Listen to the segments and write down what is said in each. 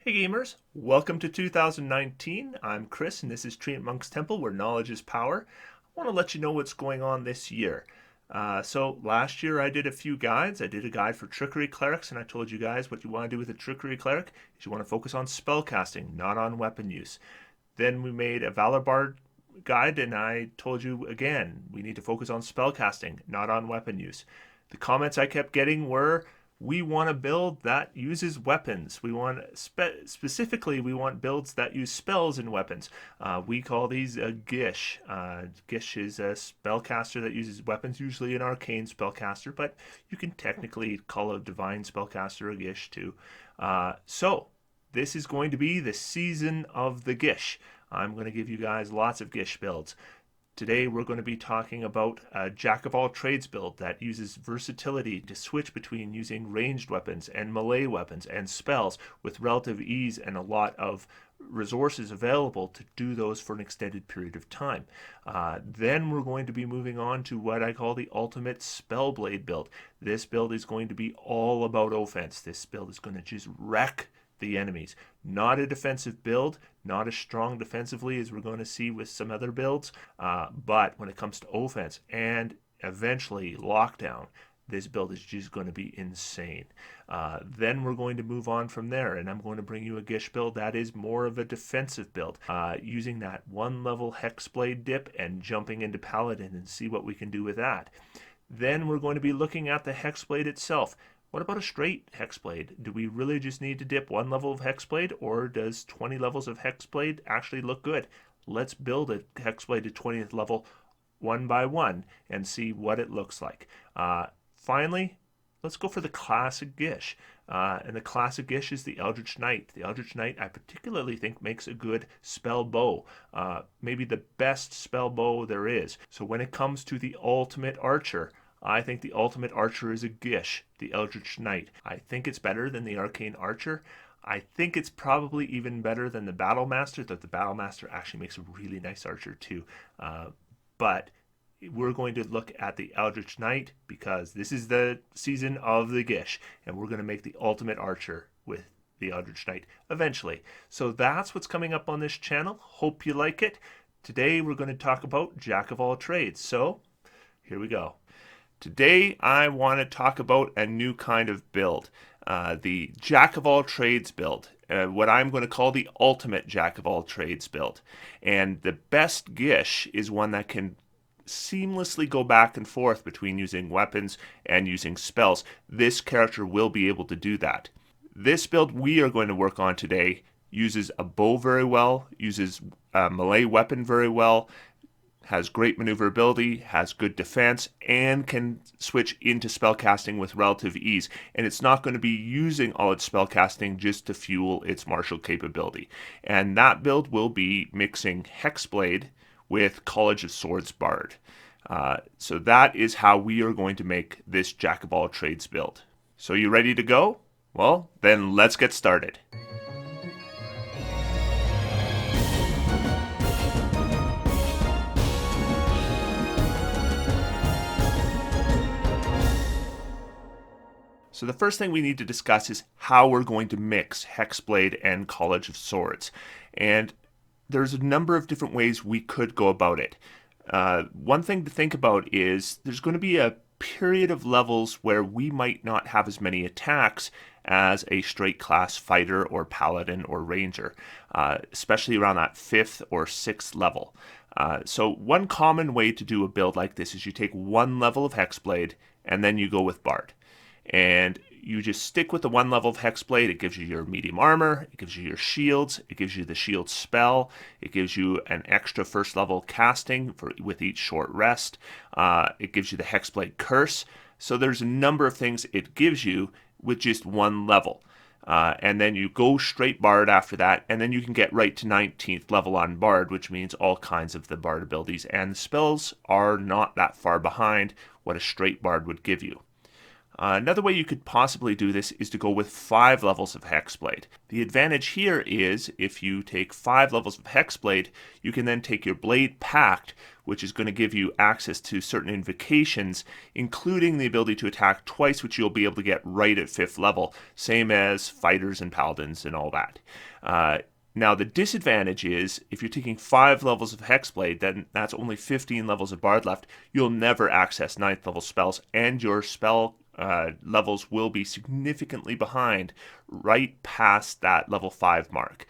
Hey gamers, welcome to 2019. I'm Chris and this is Treantmonk's Temple where knowledge is power. I want to let you know what's going on this year. So last year I did a few guides. I did a guide for Trickery Clerics and I told you guys what you want to do with a Trickery Cleric is you want to focus on spell casting, not on weapon use. Then we made a Valor Bard guide and I told you again, we need to focus on spell casting, not on weapon use. The comments I kept getting were, we want a build that uses weapons. We want specifically we want builds that use spells and weapons. We call these Gish. Gish is a spellcaster that uses weapons, usually an arcane spellcaster, but you can technically call a divine spellcaster a Gish too. So this is going to be the season of the Gish. I'm going to give you guys lots of Gish builds. Today we're going to be talking about a jack-of-all-trades build that uses versatility to switch between using ranged weapons and melee weapons and spells with relative ease and a lot of resources available to do those for an extended period of time. Then we're going to be moving on to what I call the ultimate Spellblade build. This build is going to be all about offense. This build is going to just wreck the enemies. Not a defensive build, not as strong defensively as we're going to see with some other builds, but when it comes to offense and eventually lockdown, this build is just going to be insane. Then we're going to move on from there, and I'm going to bring you a Gish build that is more of a defensive build, using that one level Hexblade dip and jumping into Paladin and see what we can do with that. Then we're going to be looking at the Hexblade itself. What about a straight Hexblade? Do we really just need to dip one level of Hexblade, or does 20 levels of Hexblade actually look good? Let's build a Hexblade to 20th level one by one and see what it looks like. Finally, let's go for the classic Gish. And the classic Gish is the Eldritch Knight. The Eldritch Knight I particularly think makes a good spell bow. Maybe the best spell bow there is. So when it comes to the ultimate archer, I think the ultimate archer is a Gish, the Eldritch Knight. I think it's better than the Arcane Archer. I think it's probably even better than the Battlemaster, though the Battlemaster actually makes a really nice archer too. But we're going to look at the Eldritch Knight because this is the season of the Gish, and we're going to make the ultimate archer with the Eldritch Knight eventually. So that's what's coming up on this channel. Hope you like it. Today we're going to talk about Jack of all trades. So here we go. Today I want to talk about a new kind of build, the Jack of all trades build, what I'm going to call the ultimate Jack of all trades build. And the best Gish is one that can seamlessly go back and forth between using weapons and using spells. This character will be able to do that. This build we are going to work on today uses a bow very well, uses a melee weapon very well, has great maneuverability, has good defense, and can switch into spellcasting with relative ease. And it's not going to be using all its spellcasting just to fuel its martial capability. And that build will be mixing Hexblade with College of Swords Bard. So that is how we are going to make this Jack of all trades build. So you ready to go? Well, then let's get started. So the first thing we need to discuss is how we're going to mix Hexblade and College of Swords. And there's a number of different ways we could go about it. One thing to think about is there's going to be a period of levels where we might not have as many attacks as a straight class fighter or paladin or ranger, especially around that 5th or 6th level. So one common way to do a build like this is you take one level of Hexblade and then you go with Bard. And you just stick with the one level of Hexblade. It gives you your medium armor, it gives you your shields, it gives you the shield spell, it gives you an extra first level casting with each short rest, it gives you the Hexblade curse. So there's a number of things it gives you with just one level. And then you go straight Bard after that, and then you can get right to 19th level on Bard, which means all kinds of the Bard abilities. And the spells are not that far behind what a straight Bard would give you. Another way you could possibly do this is to go with 5 levels of Hexblade. The advantage here is if you take 5 levels of Hexblade, you can then take your Blade Pact, which is going to give you access to certain invocations, including the ability to attack twice, which you'll be able to get right at 5th level, same as fighters and paladins and all that. Now, the disadvantage is, if you're taking 5 levels of Hexblade, then that's only 15 levels of Bard left. You'll never access 9th level spells, and your spell levels will be significantly behind right past that level 5 mark,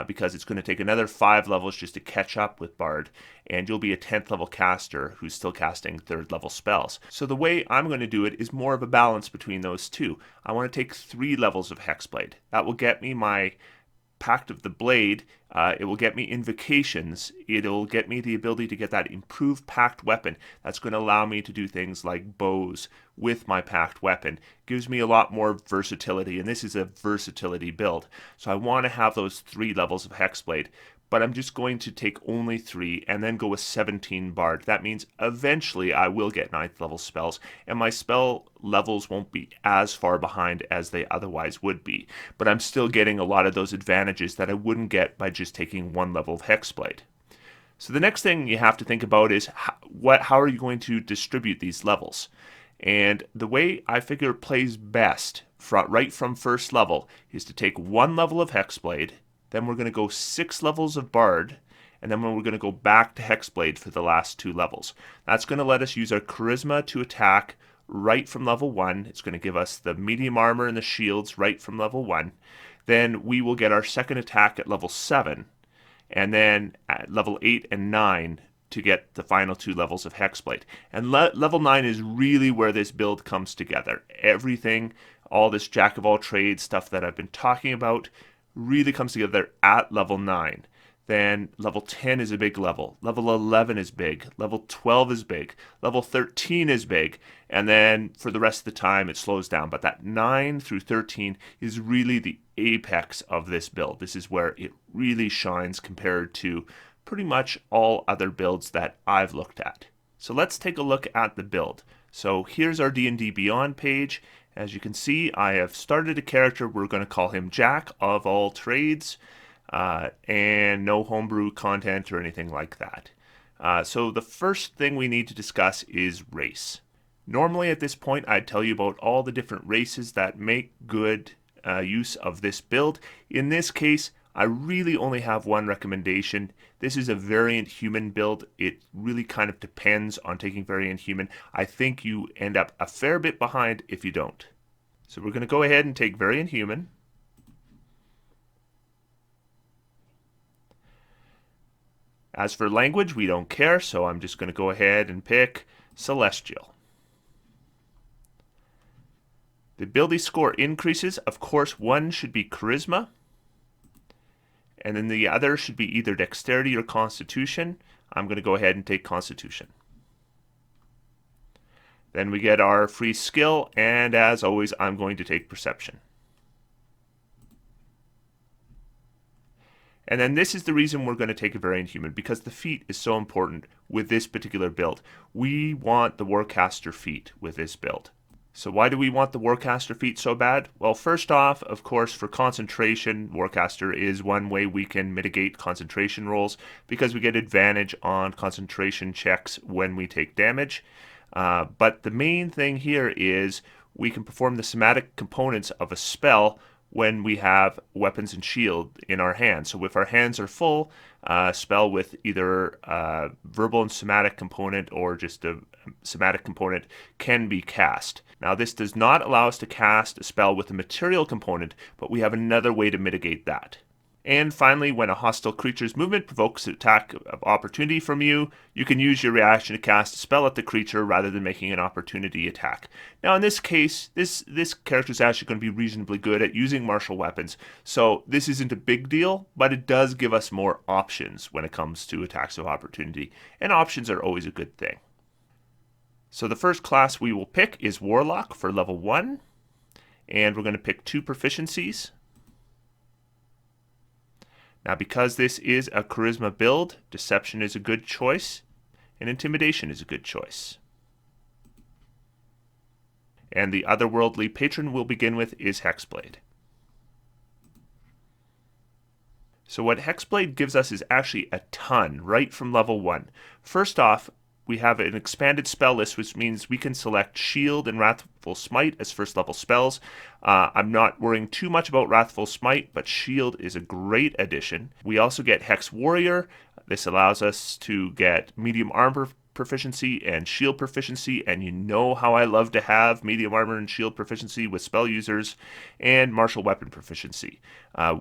because it's going to take another 5 levels just to catch up with Bard, and you'll be a 10th level caster who's still casting 3rd level spells. So the way I'm going to do it is more of a balance between those two. I want to take 3 levels of Hexblade. That will get me my Pact of the Blade. It will get me invocations. It'll get me the ability to get that improved Pact weapon. That's going to allow me to do things like bows with my Pact weapon. Gives me a lot more versatility, and this is a versatility build. So I want to have those 3 levels of Hexblade, but I'm just going to take only 3 and then go with 17 Bard. That means eventually I will get 9th level spells, and my spell levels won't be as far behind as they otherwise would be. But I'm still getting a lot of those advantages that I wouldn't get by just taking 1 level of Hexblade. So the next thing you have to think about is how are you going to distribute these levels? And the way I figure it plays best right from first level is to take 1 level of Hexblade, then we're going to go 6 levels of Bard, and then we're going to go back to Hexblade for the last 2 levels. That's going to let us use our Charisma to attack right from level 1. It's going to give us the medium armor and the shields right from level 1. Then we will get our second attack at level 7, and then at level 8 and 9 to get the final 2 levels of Hexblade. And level 9 is really where this build comes together. Everything, all this jack of all trades stuff that I've been talking about, really comes together at level 9. Then level 10 is a big level. Level 11 is big. Level 12 is big. Level 13 is big. And then for the rest of the time, it slows down. But that 9 through 13 is really the apex of this build. This is where it really shines compared to pretty much all other builds that I've looked at. So let's take a look at the build. So here's our D&D Beyond page. As you can see, I have started a character. We're going to call him Jack of all trades, and no homebrew content or anything like that. So the first thing we need to discuss is race. Normally at this point, I'd tell you about all the different races that make good use of this build. In this case, I really only have one recommendation. This is a variant human build. It really kind of depends on taking variant human. I think you end up a fair bit behind if you don't. So we're going to go ahead and take variant human. As for language, we don't care, so I'm just going to go ahead and pick Celestial. The ability score increases. Of course, one should be Charisma, and then the other should be either Dexterity or Constitution. I'm going to go ahead and take Constitution. Then we get our free skill, and as always, I'm going to take Perception. And then this is the reason we're going to take a variant human, because the feat is so important with this particular build. We want the Warcaster feat with this build. So why do we want the Warcaster feat so bad? Well, first off, of course, for concentration, Warcaster is one way we can mitigate concentration rolls because we get advantage on concentration checks when we take damage. But the main thing here is we can perform the somatic components of a spell when we have weapons and shield in our hands. So if our hands are full, a spell with either a verbal and somatic component or just a somatic component can be cast. Now this does not allow us to cast a spell with a material component, but we have another way to mitigate that. And finally, when a hostile creature's movement provokes an attack of opportunity from you, you can use your reaction to cast a spell at the creature rather than making an opportunity attack. Now in this case, this character is actually going to be reasonably good at using martial weapons, so this isn't a big deal, but it does give us more options when it comes to attacks of opportunity, and options are always a good thing. So the first class we will pick is Warlock for level 1, and we're going to pick 2 proficiencies. Now, because this is a Charisma build, Deception is a good choice, and Intimidation is a good choice. and the otherworldly patron we'll begin with is Hexblade. So what Hexblade gives us is actually a ton right from level 1. First off, we have an expanded spell list, which means we can select Shield and Wrathful Smite as first level spells. I'm not worrying too much about Wrathful Smite, but Shield is a great addition. We also get Hex Warrior. This allows us to get medium armor proficiency and shield proficiency, and you know how I love to have medium armor and shield proficiency with spell users, and martial weapon proficiency.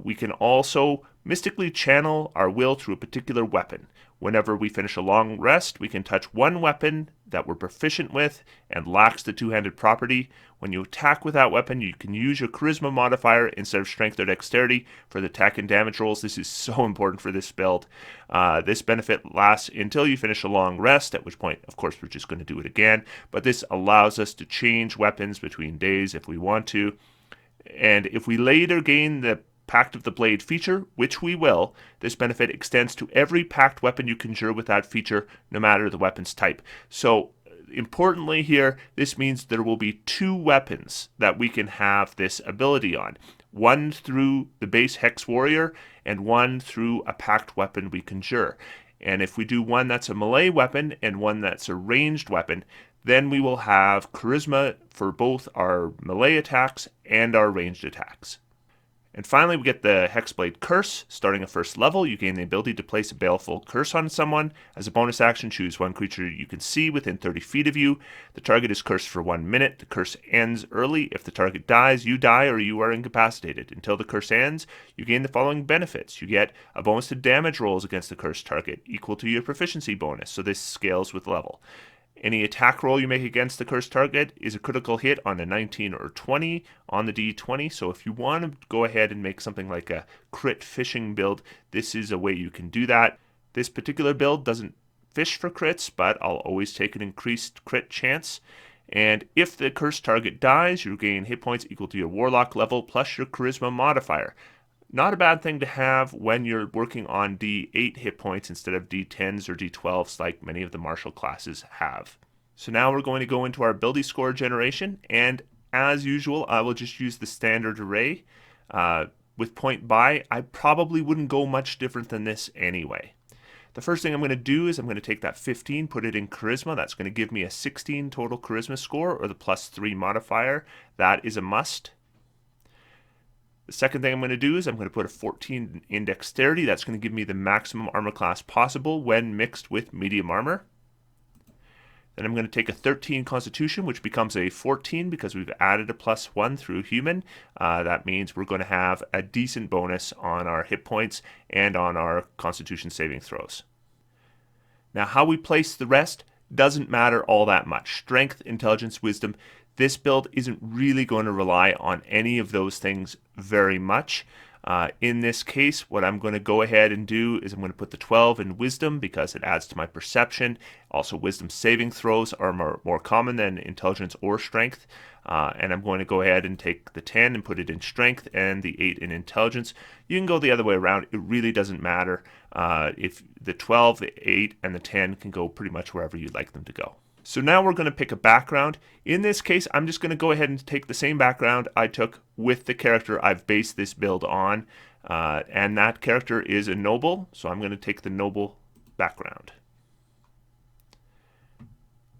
We can also mystically channel our will to a particular weapon. Whenever we finish a long rest, we can touch one weapon that we're proficient with and lacks the two-handed property. When you attack with that weapon, you can use your charisma modifier instead of strength or dexterity for the attack and damage rolls. This is so important for this build. This benefit lasts until you finish a long rest, at which point, of course, we're just going to do it again. But this allows us to change weapons between days if we want to. And if we later gain the Pact of the Blade feature, which we will, this benefit extends to every pact weapon you conjure with that feature, no matter the weapon's type. So, importantly here, this means there will be 2 weapons that we can have this ability on. One through the base Hex Warrior, and one through a pact weapon we conjure. And if we do one that's a melee weapon and one that's a ranged weapon, then we will have Charisma for both our melee attacks and our ranged attacks. And finally, we get the Hexblade Curse. Starting at first level, you gain the ability to place a baleful curse on someone. As a bonus action, choose one creature you can see within 30 feet of you. The target is cursed for 1 minute. The curse ends early. If the target dies, you die or you are incapacitated. Until the curse ends, you gain the following benefits. You get a bonus to damage rolls against the cursed target, equal to your proficiency bonus, so this scales with level. Any attack roll you make against the cursed target is a critical hit on a 19 or 20 on the d20. So if you want to go ahead and make something like a crit fishing build, this is a way you can do that. This particular build doesn't fish for crits, but I'll always take an increased crit chance. And if the cursed target dies, you gain hit points equal to your warlock level plus your charisma modifier. Not a bad thing to have when you're working on D8 hit points instead of D10s or D12s like many of the martial classes have. So now we're going to go into our ability score generation, and as usual, I will just use the standard array. With point buy, I probably wouldn't go much different than this anyway. The first thing I'm going to do is I'm going to take that 15, put it in charisma. That's going to give me a 16 total charisma score, or the +3 modifier. That is a must. The second thing I'm going to do is I'm going to put a 14 in dexterity. That's going to give me the maximum armor class possible when mixed with medium armor. Then I'm going to take a 13 constitution, which becomes a 14 because we've added a +1 through human. That means we're going to have a decent bonus on our hit points and on our constitution saving throws. Now, how we place the rest doesn't matter all that much. Strength, intelligence, wisdom. This build isn't really going to rely on any of those things very much. In this case, what I'm going to go ahead and do is I'm going to put the 12 in wisdom because it adds to my perception. Also, wisdom saving throws are more common than intelligence or strength. And I'm going to go ahead and take the 10 and put it in strength and the 8 in intelligence. You can go the other way around. It really doesn't matter. If the 12, the 8, and the 10 can go pretty much wherever you'd like them to go. So now we're going to pick a background. In this case, I'm just going to go ahead and take the same background I took with the character I've based this build on. And that character is a noble, so I'm going to take the noble background.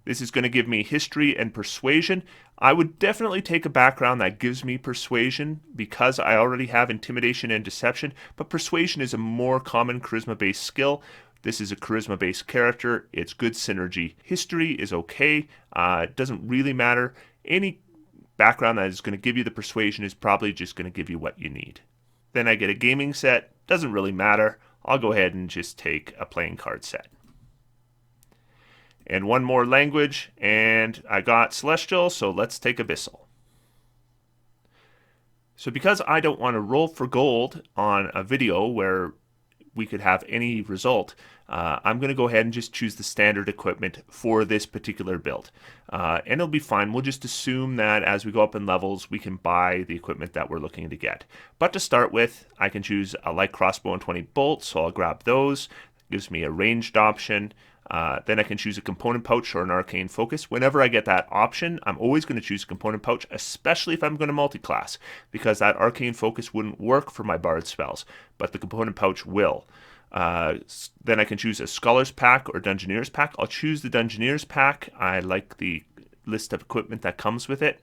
This is going to give me history and persuasion. I would definitely take a background that gives me persuasion because I already have intimidation and deception, but persuasion is a more common charisma-based skill. This is a charisma-based character. It's good synergy. History is okay. It doesn't really matter. Any background that is going to give you the persuasion is probably just going to give you what you need. Then I get a gaming set. Doesn't really matter. I'll go ahead and just take a playing card set. And one more language, and I got Celestial, so let's take Abyssal. So because I don't want to roll for gold on a video where we could have any result, I'm going to go ahead and just choose the standard equipment for this particular build. And it'll be fine. We'll just assume that as we go up in levels, we can buy the equipment that we're looking to get. But to start with, I can choose a light crossbow and 20 bolts, so I'll grab those. It gives me a ranged option. Then I can choose a component pouch or an arcane focus. Whenever I get that option, I'm always going to choose a component pouch, especially if I'm going to multiclass, because that arcane focus wouldn't work for my bard spells, but the component pouch will. Then I can choose a Scholar's Pack or Dungeoneer's Pack. I'll choose the Dungeoneer's Pack. I like the list of equipment that comes with it.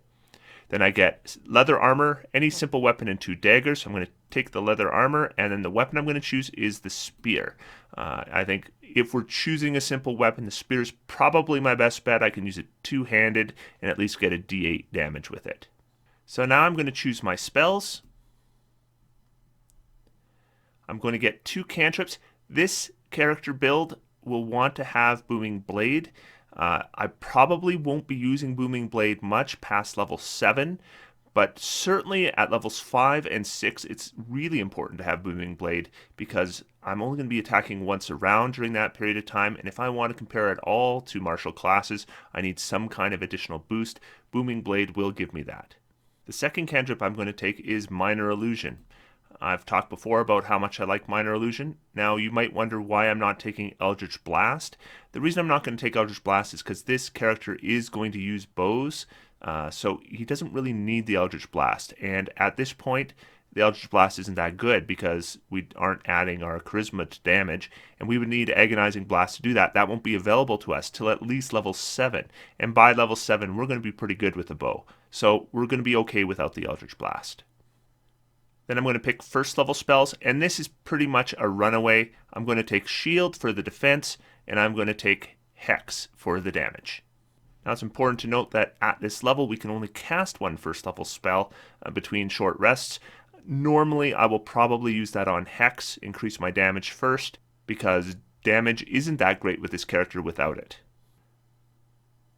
Then I get leather armor, any simple weapon, and 2 daggers. So I'm going to take the leather armor, and then the weapon I'm going to choose is the spear. I think if we're choosing a simple weapon, the spear is probably my best bet. I can use it two-handed and at least get a d8 damage with it. So now I'm going to choose my spells. I'm going to get 2 cantrips. This character build will want to have Booming Blade. I probably won't be using Booming Blade much past level 7, but certainly at levels 5 and 6, it's really important to have Booming Blade because I'm only going to be attacking once a round during that period of time, and if I want to compare it all to martial classes, I need some kind of additional boost. Booming Blade will give me that. The second cantrip I'm going to take is Minor Illusion. I've talked before about how much I like Minor Illusion. Now, you might wonder why I'm not taking Eldritch Blast. The reason I'm not going to take Eldritch Blast is because this character is going to use bows, so he doesn't really need the Eldritch Blast. And at this point, the Eldritch Blast isn't that good because we aren't adding our Charisma to damage, and we would need Agonizing Blast to do that. That won't be available to us till at least level 7. And by level 7, we're going to be pretty good with the bow. So we're going to be okay without the Eldritch Blast. Then I'm going to pick first level spells, and this is pretty much a runaway. I'm going to take Shield for the defense, and I'm going to take Hex for the damage. Now it's important to note that at this level we can only cast 1 first level spell between short rests. Normally I will probably use that on Hex, increase my damage first, because damage isn't that great with this character without it.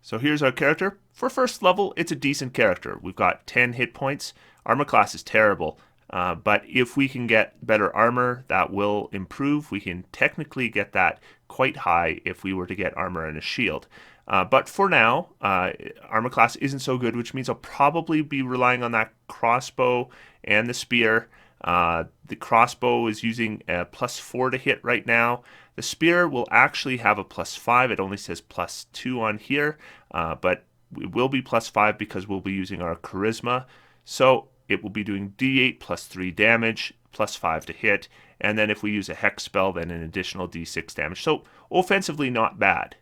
So here's our character. For first level, it's a decent character. We've got 10 hit points. Armor class is terrible. But if we can get better armor, that will improve. We can technically get that quite high if we were to get armor and a shield. But for now, armor class isn't so good, which means I'll probably be relying on that crossbow and the spear. The crossbow is using a +4 to hit right now. The spear will actually have a +5. It only says +2 on here, but it will be +5 because we'll be using our charisma. So it will be doing d8 +3 damage, +5 to hit, and then if we use a hex spell, then an additional d6 damage. So offensively, not bad.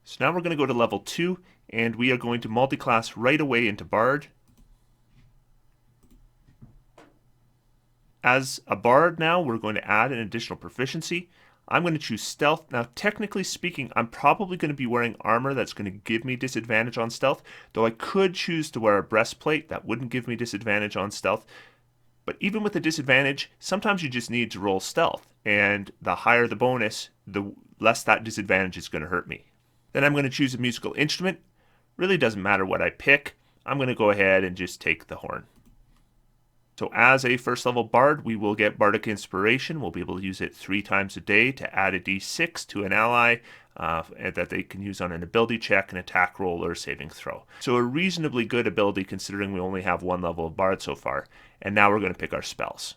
So now we're going to go to level 2, and we are going to multiclass right away into Bard. As a Bard now, we're going to add an additional proficiency. I'm going to choose Stealth. Now, technically speaking, I'm probably going to be wearing armor that's going to give me disadvantage on Stealth, though I could choose to wear a breastplate that wouldn't give me disadvantage on Stealth. But even with the disadvantage, sometimes you just need to roll Stealth, and the higher the bonus, the less that disadvantage is going to hurt me. Then I'm going to choose a musical instrument. Really doesn't matter what I pick. I'm going to go ahead and just take the horn. So as a first level bard, we will get Bardic Inspiration. We'll be able to use it 3 times a day to add a d6 to an ally that they can use on an ability check, an attack roll, or saving throw. So a reasonably good ability considering we only have 1 level of bard so far. And now we're going to pick our spells.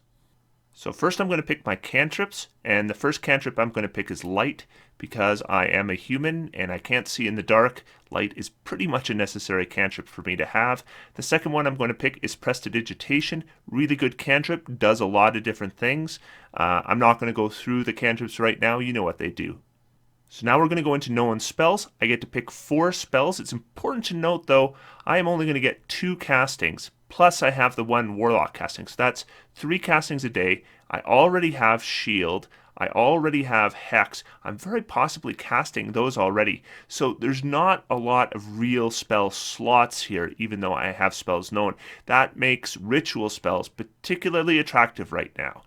So first I'm going to pick my cantrips, and the first cantrip I'm going to pick is Light, because I am a human and I can't see in the dark. Light is pretty much a necessary cantrip for me to have. The second one I'm going to pick is Prestidigitation. Really good cantrip, does a lot of different things. I'm not going to go through the cantrips right now, you know what they do. So now we're going to go into known spells. I get to pick 4 spells. It's important to note though, I am only going to get 2 castings. Plus I have the 1 Warlock casting. So that's 3 castings a day. I already have Shield. I already have Hex. I'm very possibly casting those already. So there's not a lot of real spell slots here, even though I have spells known. That makes ritual spells particularly attractive right now.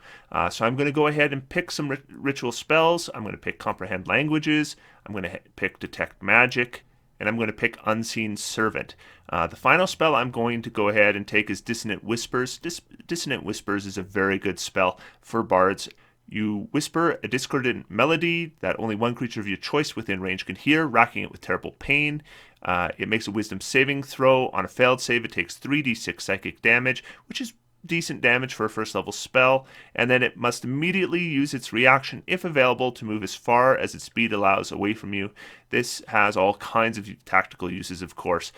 So I'm going to go ahead and pick some ritual spells. I'm going to pick Comprehend Languages. I'm going to pick Detect Magic. And I'm going to pick Unseen Servant. The final spell I'm going to go ahead and take is Dissonant Whispers. Dissonant Whispers is a very good spell for bards. You whisper a discordant melody that only 1 creature of your choice within range can hear, racking it with terrible pain. It makes a wisdom saving throw. On a failed save, it takes 3d6 psychic damage, which is decent damage for a first level spell, and then it must immediately use its reaction, if available, to move as far as its speed allows away from you. This has all kinds of tactical uses, of course,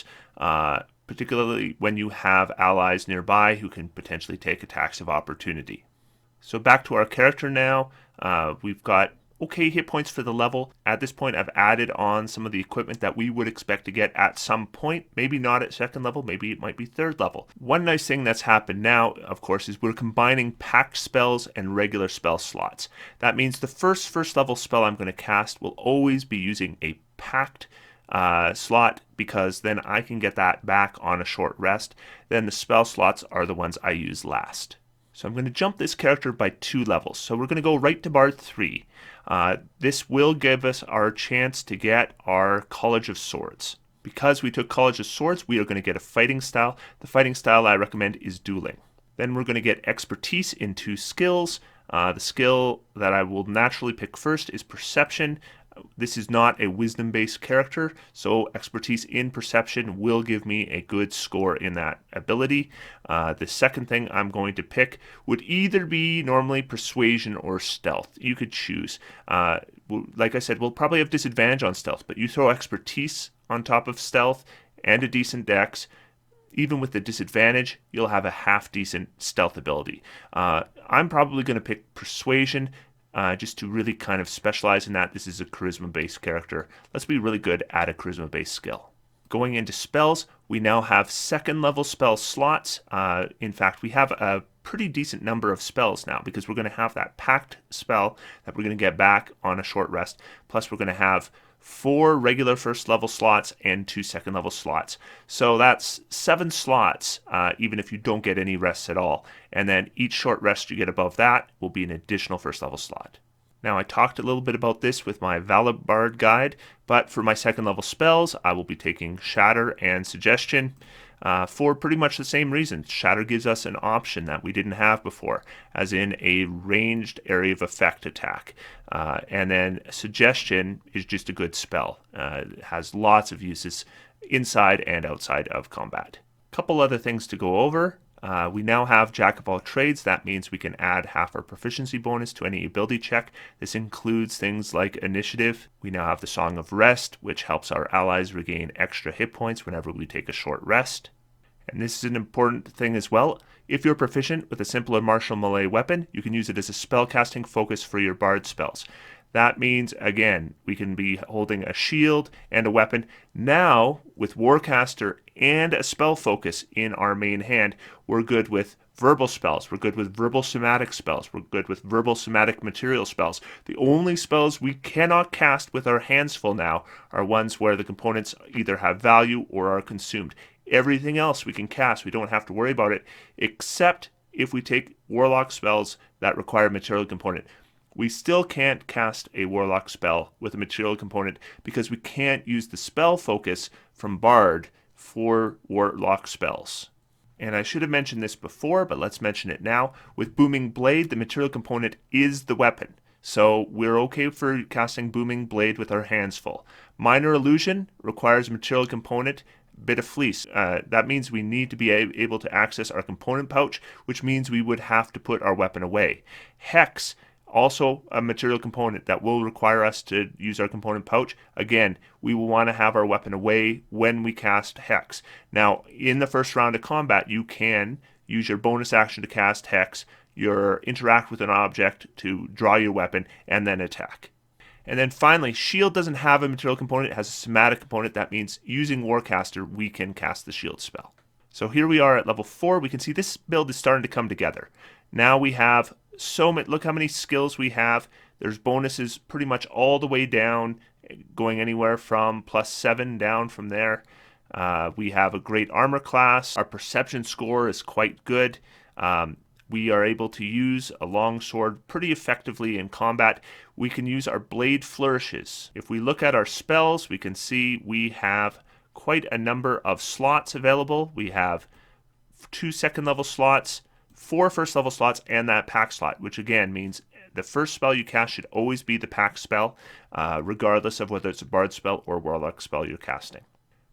particularly when you have allies nearby who can potentially take attacks of opportunity. So back to our character now. We've got okay hit points for the level. At this point, I've added on some of the equipment that we would expect to get at some point. Maybe not at second level, maybe it might be third level. One nice thing that's happened now, of course, is we're combining packed spells and regular spell slots. That means the first level spell I'm going to cast will always be using a packed slot, because then I can get that back on a short rest. Then the spell slots are the ones I use last. So I'm going to jump this character by 2 levels. So we're going to go right to Bard 3. This will give us our chance to get our College of Swords. Because we took College of Swords, we are going to get a fighting style. The fighting style I recommend is dueling. Then we're going to get expertise in 2 skills. The skill that I will naturally pick first is Perception. This is not a wisdom-based character, so expertise in perception will give me a good score in that ability. The second thing I'm going to pick would either be normally persuasion or stealth. You could choose. Like I said, we'll probably have disadvantage on stealth, but you throw expertise on top of stealth and a decent dex. Even with the disadvantage, you'll have a half-decent stealth ability. I'm probably going to pick persuasion, just to really kind of specialize in that. This is a charisma-based character. Let's be really good at a charisma-based skill. Going into spells, we now have second level spell slots. In fact, we have a pretty decent number of spells now, because we're going to have that packed spell that we're going to get back on a short rest. Plus, we're going to have 4 regular first level slots and 2 second level slots. So that's 7 slots, even if you don't get any rests at all. And then each short rest you get above that will be an additional first level slot. Now, I talked a little bit about this with my Valibard guide, but for my second level spells, I will be taking Shatter and Suggestion. For pretty much the same reason. Shatter gives us an option that we didn't have before, as in a ranged area of effect attack. And then Suggestion is just a good spell. It has lots of uses inside and outside of combat. A couple other things to go over. We now have Jack of all trades. That means we can add half our proficiency bonus to any ability check. This includes things like initiative. We now have the Song of Rest, which helps our allies regain extra hit points whenever we take a short rest. And this is an important thing as well. If you're proficient with a simpler martial melee weapon, you can use it as a spellcasting focus for your bard spells. That means, again, we can be holding a shield and a weapon. Now, with Warcaster and a spell focus in our main hand, we're good with verbal spells. We're good with verbal somatic spells. We're good with verbal somatic material spells. The only spells we cannot cast with our hands full now are ones where the components either have value or are consumed. Everything else we can cast. We don't have to worry about it, except if we take warlock spells that require material component. We still can't cast a warlock spell with a material component because we can't use the spell focus from Bard for warlock spells. And I should have mentioned this before, but let's mention it now. With Booming Blade, the material component is the weapon. So we're okay for casting Booming Blade with our hands full. Minor Illusion requires material component, Bit of Fleece. That means we need to be able to access our component pouch, which means we would have to put our weapon away. Hex, also a material component that will require us to use our component pouch. Again, we will want to have our weapon away when we cast Hex. Now, in the first round of combat, you can use your bonus action to cast Hex, interact with an object to draw your weapon, and then attack. And then finally, Shield doesn't have a material component. It has a somatic component. That means using Warcaster, we can cast the Shield spell. So here we are at level 4. We can see this build is starting to come together. Now we have look how many skills we have. There's bonuses pretty much all the way down, going anywhere from +7 down from there. We have a great armor class. Our perception score is quite good. We are able to use a longsword pretty effectively in combat. We can use our blade flourishes. If we look at our spells, we can see we have quite a number of slots available. We have 2 second level slots, 4 first level slots, and that pack slot, which again means the first spell you cast should always be the pack spell, regardless of whether it's a bard spell or warlock spell you're casting.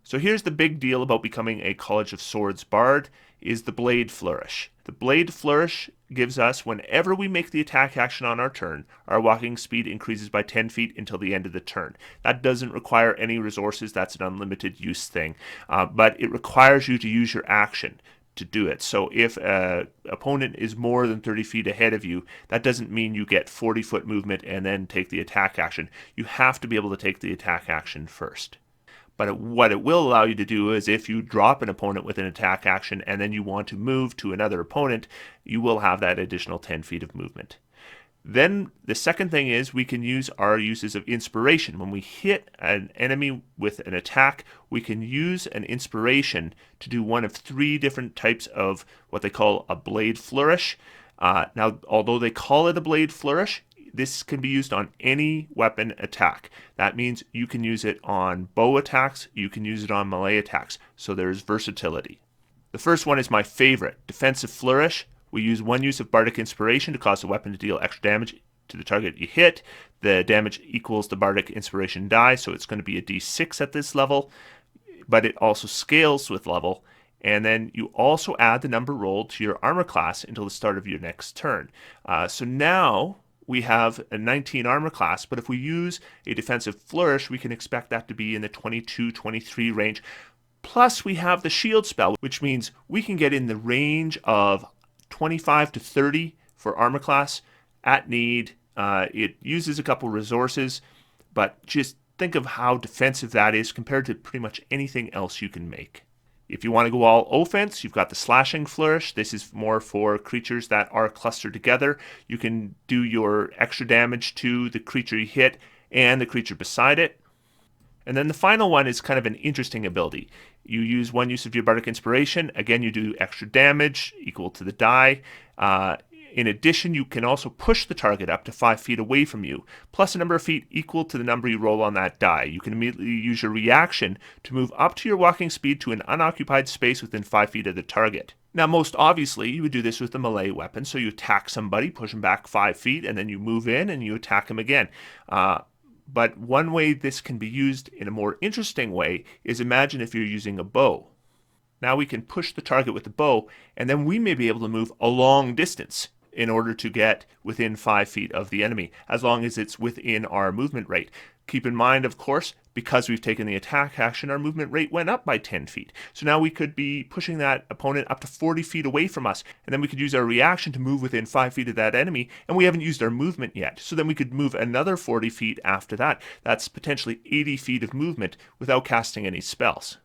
So here's the big deal about becoming a College of Swords bard. is the blade flourish. The blade flourish gives us, whenever we make the attack action on our turn, our walking speed increases by 10 feet until the end of the turn. That doesn't require any resources. That's an unlimited use thing. But it requires you to use your action to do it. So if an opponent is more than 30 feet ahead of you, that doesn't mean you get 40-foot movement and then take the attack action. You have to be able to take the attack action first. But what it will allow you to do is if you drop an opponent with an attack action and then you want to move to another opponent, you will have that additional 10 feet of movement. Then the second thing is we can use our uses of inspiration. When we hit an enemy with an attack, we can use an inspiration to do one of 3 different types of what they call a blade flourish. Now, although they call it a blade flourish, this can be used on any weapon attack. That means you can use it on bow attacks, you can use it on melee attacks, so there's versatility. The first one is my favorite, defensive flourish. We use 1 use of bardic inspiration to cause the weapon to deal extra damage to the target you hit. The damage equals the bardic inspiration die, so it's going to be a d6 at this level, but it also scales with level. And then you also add the number rolled to your armor class until the start of your next turn. So now we have a 19 armor class, but if we use a defensive flourish, we can expect that to be in the 22-23 range. Plus, we have the shield spell, which means we can get in the range of 25 to 30 for armor class at need. It uses a couple resources, but just think of how defensive that is compared to pretty much anything else you can make. If you want to go all offense, you've got the slashing flourish. This is more for creatures that are clustered together. You can do your extra damage to the creature you hit and the creature beside it. And then the final one is kind of an interesting ability. You use 1 use of your bardic inspiration. Again, you do extra damage equal to the die. In addition, you can also push the target up to 5 feet away from you, plus a number of feet equal to the number you roll on that die. You can immediately use your reaction to move up to your walking speed to an unoccupied space within 5 feet of the target. Now, most obviously, you would do this with a melee weapon, so you attack somebody, push them back 5 feet, and then you move in and you attack them again. But one way this can be used in a more interesting way is imagine if you're using a bow. Now we can push the target with the bow, and then we may be able to move a long distance in order to get within 5 feet of the enemy, as long as it's within our movement rate. Keep in mind, of course, because we've taken the attack action, our movement rate went up by 10 feet. So now we could be pushing that opponent up to 40 feet away from us, and then we could use our reaction to move within 5 feet of that enemy, and we haven't used our movement yet. So then we could move another 40 feet after that. That's potentially 80 feet of movement without casting any spells.